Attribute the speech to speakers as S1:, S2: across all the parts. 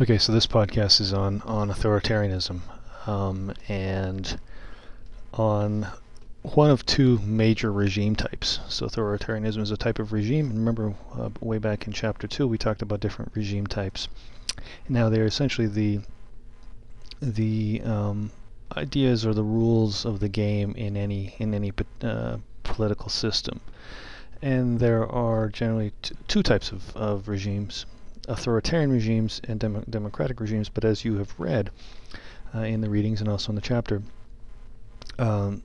S1: Okay, so this podcast is on authoritarianism, and on one of two major regime types. So authoritarianism is a type of regime. Remember, way back in chapter 2, we talked about different regime types. Now they're essentially the ideas or the rules of the game in any political system. And there are generally two types of regimes: authoritarian regimes and democratic regimes. But as you have read in the readings and also in the chapter, um,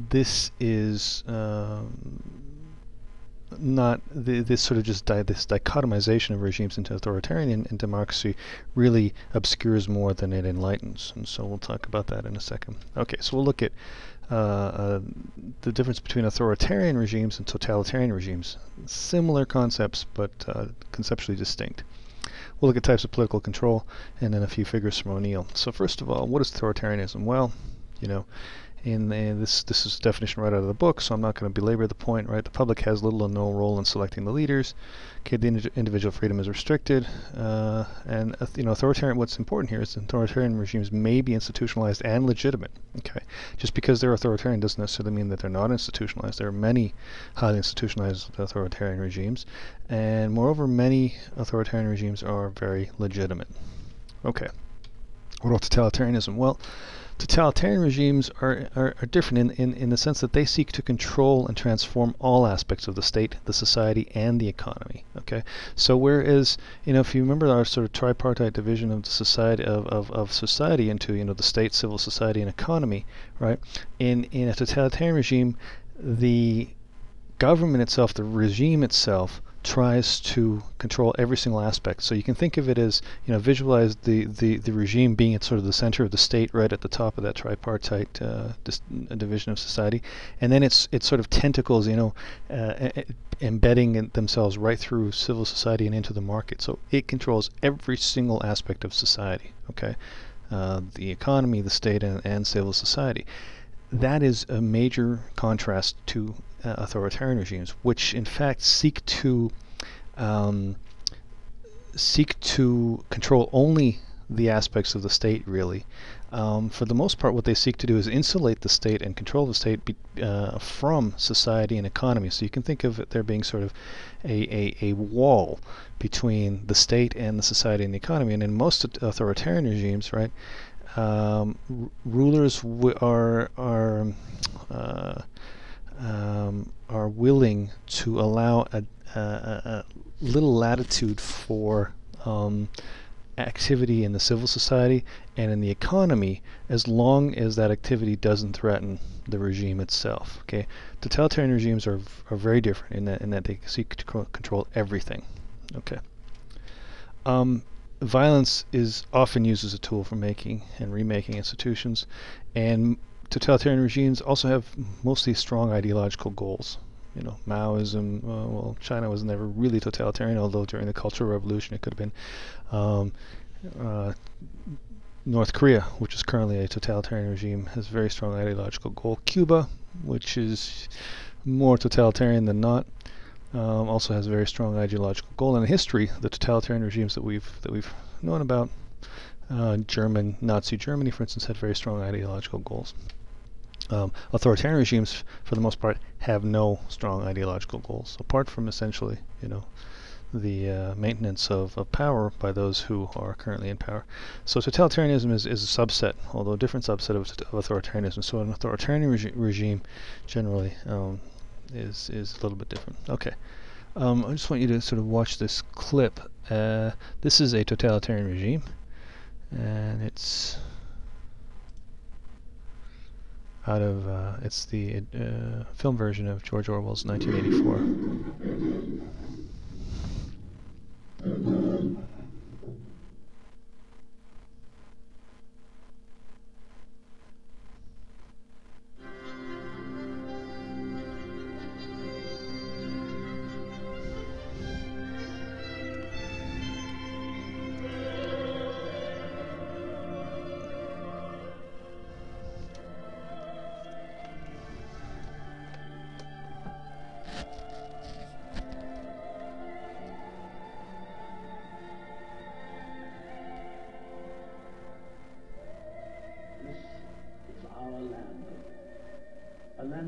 S1: this is not this sort of just this dichotomization of regimes into authoritarian and democracy really obscures more than it enlightens, and so we'll talk about that in a second. Okay, so we'll look at the difference between authoritarian regimes and totalitarian regimes. Similar concepts, but conceptually distinct. We'll look at types of political control and then a few figures from O'Neill. So first of all, what is authoritarianism? Well, you know, this is a definition right out of the book, so I'm not going to belabor the point. Right, the public has little or no role in selecting the leaders. Okay, the individual freedom is restricted, and authoritarian. What's important here is that authoritarian regimes may be institutionalized and legitimate. Okay, just because they're authoritarian doesn't necessarily mean that they're not institutionalized. There are many highly institutionalized authoritarian regimes, and moreover, many authoritarian regimes are very legitimate. Okay, what about totalitarianism? Well, totalitarian regimes are different in the sense that they seek to control and transform all aspects of the state, the society, and the economy. Okay, so whereas if you remember our sort of tripartite division of the society of society into the state, civil society, and economy, right? In a totalitarian regime, the government itself, the regime itself, tries to control every single aspect. So you can think of it as, visualize the regime being at sort of the center of the state, right at the top of that tripartite division of society, and then it's sort of tentacles, embedding themselves right through civil society and into the market. So it controls every single aspect of society. Okay, the economy, the state, and civil society. That is a major contrast to authoritarian regimes, which in fact um, seek to control only the aspects of the state, really. For the most part, what they seek to do is insulate the state and control the state from society and economy. So you can think of it there being sort of a wall between the state and the society and the economy. And in most authoritarian regimes, right, rulers uh, are willing to allow a little latitude for activity in the civil society and in the economy, as long as that activity doesn't threaten the regime itself. Okay, totalitarian regimes are very different in that they seek to control everything. Okay. Um, Violence is often used as a tool for making and remaking institutions, and totalitarian regimes also have mostly strong ideological goals. Maoism. Well, China was never really totalitarian, although during the Cultural Revolution it could have been. Um, uh, North Korea, which is currently a totalitarian regime, has a very strong ideological goal. Cuba, which is more totalitarian than not, also has a very strong ideological goal. And in history, the totalitarian regimes that we've known about, Nazi Germany, for instance, had very strong ideological goals. Authoritarian regimes, for the most part, have no strong ideological goals, apart from essentially, the maintenance of power by those who are currently in power. So totalitarianism is a subset, although a different subset of authoritarianism. So an authoritarian regime generally is a little bit different. Okay. I just want you to sort of watch this clip. This is a totalitarian regime, and it's it's the film version of George Orwell's 1984.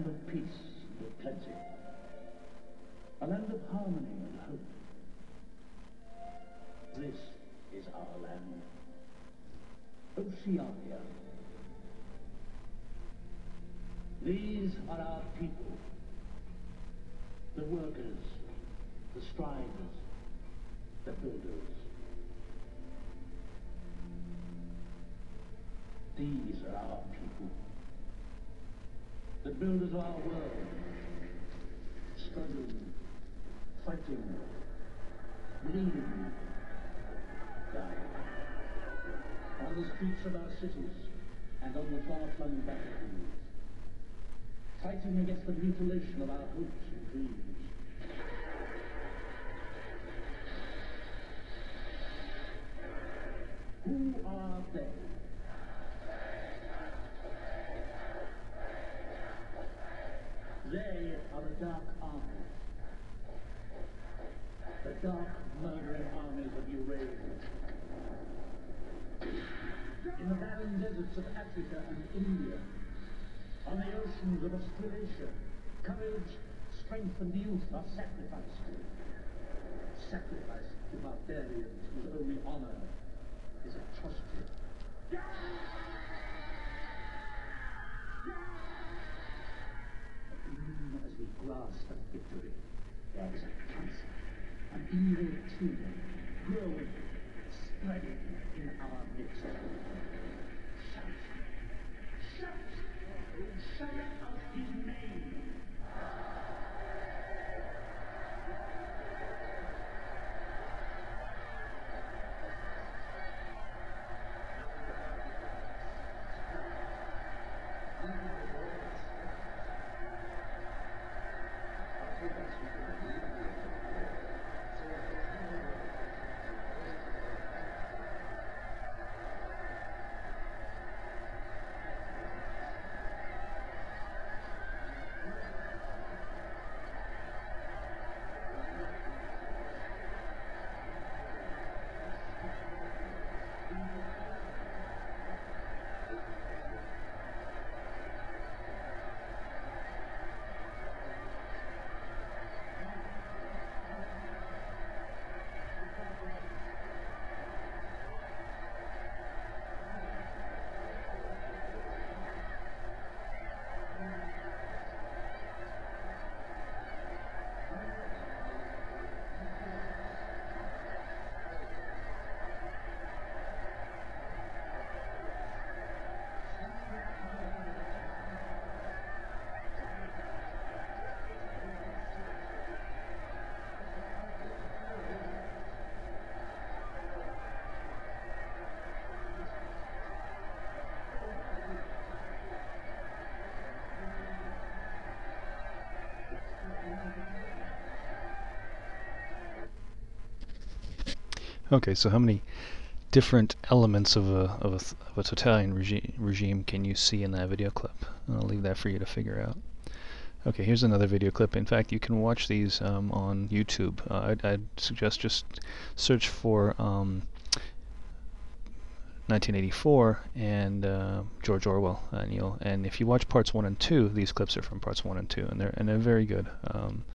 S2: land of peace and plenty, a land of harmony and hope. This is our land, Oceania. These are our people, the workers, the strivers, the builders. These are our people, the builders of our world, struggling, fighting, bleeding, dying. On the streets of our cities and on the far-flung battlefields, fighting against the mutilation of our hopes and dreams. Who are they? They are the dark armies. The dark, murdering armies of Eurasia. In the barren deserts of Africa and India, on the oceans of Australasia, courage, strength, and youth are sacrificed. Sacrificed to barbarians whose only honor is atrocity. Even as we grasp at victory, there is a cancer, an evil tumor, growing, spreading in our midst. Shout! Shout! Shout out his name!
S1: Okay, so how many different elements of a totalitarian regime can you see in that video clip? I'll leave that for you to figure out. Okay, here's another video clip. In fact, you can watch these on YouTube. I'd suggest just search for 1984 and George Orwell, and if you watch parts 1 and 2, these clips are from parts 1 and 2, and they're very good.